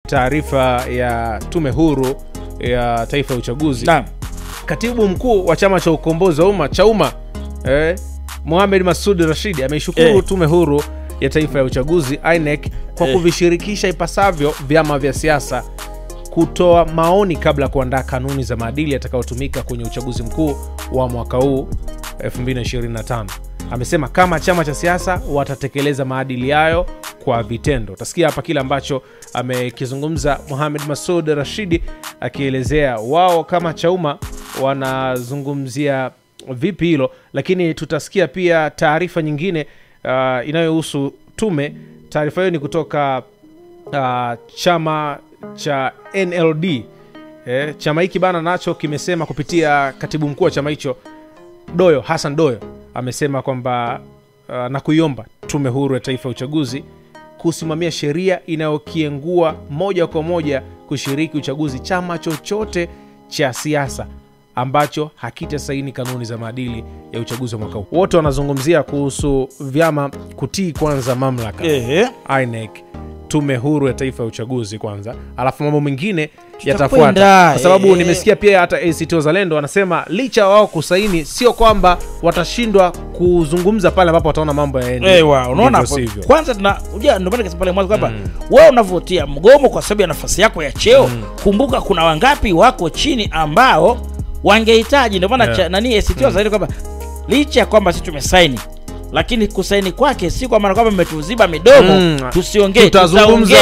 taarifa ya Tume Huru ya Taifa ya Uchaguzi. Naam. Katibu mkuu wa Chama cha Ukombozi wa Umma Chauma, Mohamed Masoud Rashid ameishukuru Tume Huru ya Taifa ya Uchaguzi INEC kwa kuvishirikisha ipasavyo vyama vya siasa kutoa maoni kabla kuandaa kanuni za maadili yatakayotumika kwenye uchaguzi mkuu wa mwaka huu 2025. Amesema kama chama cha siasa watatekeleza maadili hayo kwa vitendo. Utasikia hapa kile ambacho amekizungumza Mohamed Masoud Rashid akielezea wao kama Chauma wanazungumzia vipi hilo, lakini tutasikia pia taarifa nyingine inayohusu tume. Taarifa hiyo ni kutoka chama cha NLD. Chama hiki bana nacho kimesema kupitia katibu mkuu wa chama hicho Hassan Doyo amesema kwamba na kuiomba Tume Huru ya Taifa ya Uchaguzi kusimamia sheria inayokiengua moja kwa moja kushiriki uchaguzi chama chochote cha siasa ambacho hakitasaini kanuni za maadili ya uchaguzi wa mwaka huu. Wote wanazungumzia kuhusu vyama kutii kwanza mamlaka INEC, Tume Huru ya Taifa ya Uchaguzi kwanza, alafu mambo mengine yatafuata. Kwa sababu nimesikia pia hata ACT Wazalendo wanasema licha wao kusaini sio kwamba watashindwa kuzungumza pale ambapo wataona mambo yaende. Unaona kwanza ndio maana nikasema pale mwanzo kwamba wewe unavotia mgomo kwa sababu ya nafasi yako ya cheo, kumbuka kuna wangapi wako chini ambao wangehitaji. Ndio maana nani ACT Wazalendo kwamba licha kwamba sisi tumesaini, lakini kusaini kwake si kwa maana kwamba mmetuziba midomo tusiongee, tutazungumza.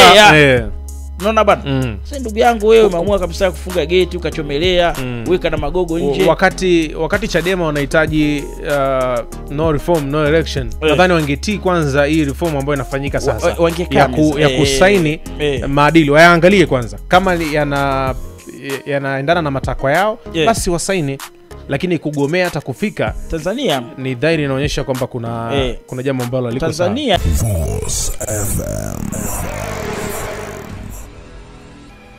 Unaona bana? Sasa ndugu yangu wewe umeamua kabisa kufunga gate ukachomelea, weka na magogo nje. Wakati Chadema wanahitaji no reform no election, nadhani wangetii kwanza hii reform ambayo inafanyika sasa ya kusaini maadili. Waangalie kwanza kama yanaendana na matakwa yao, basi wasaini. Lakini kugomea hata kufika Tanzania ni dhahiri inaonyesha kwamba kuna jambo ambalo liko Tanzania. Force FM.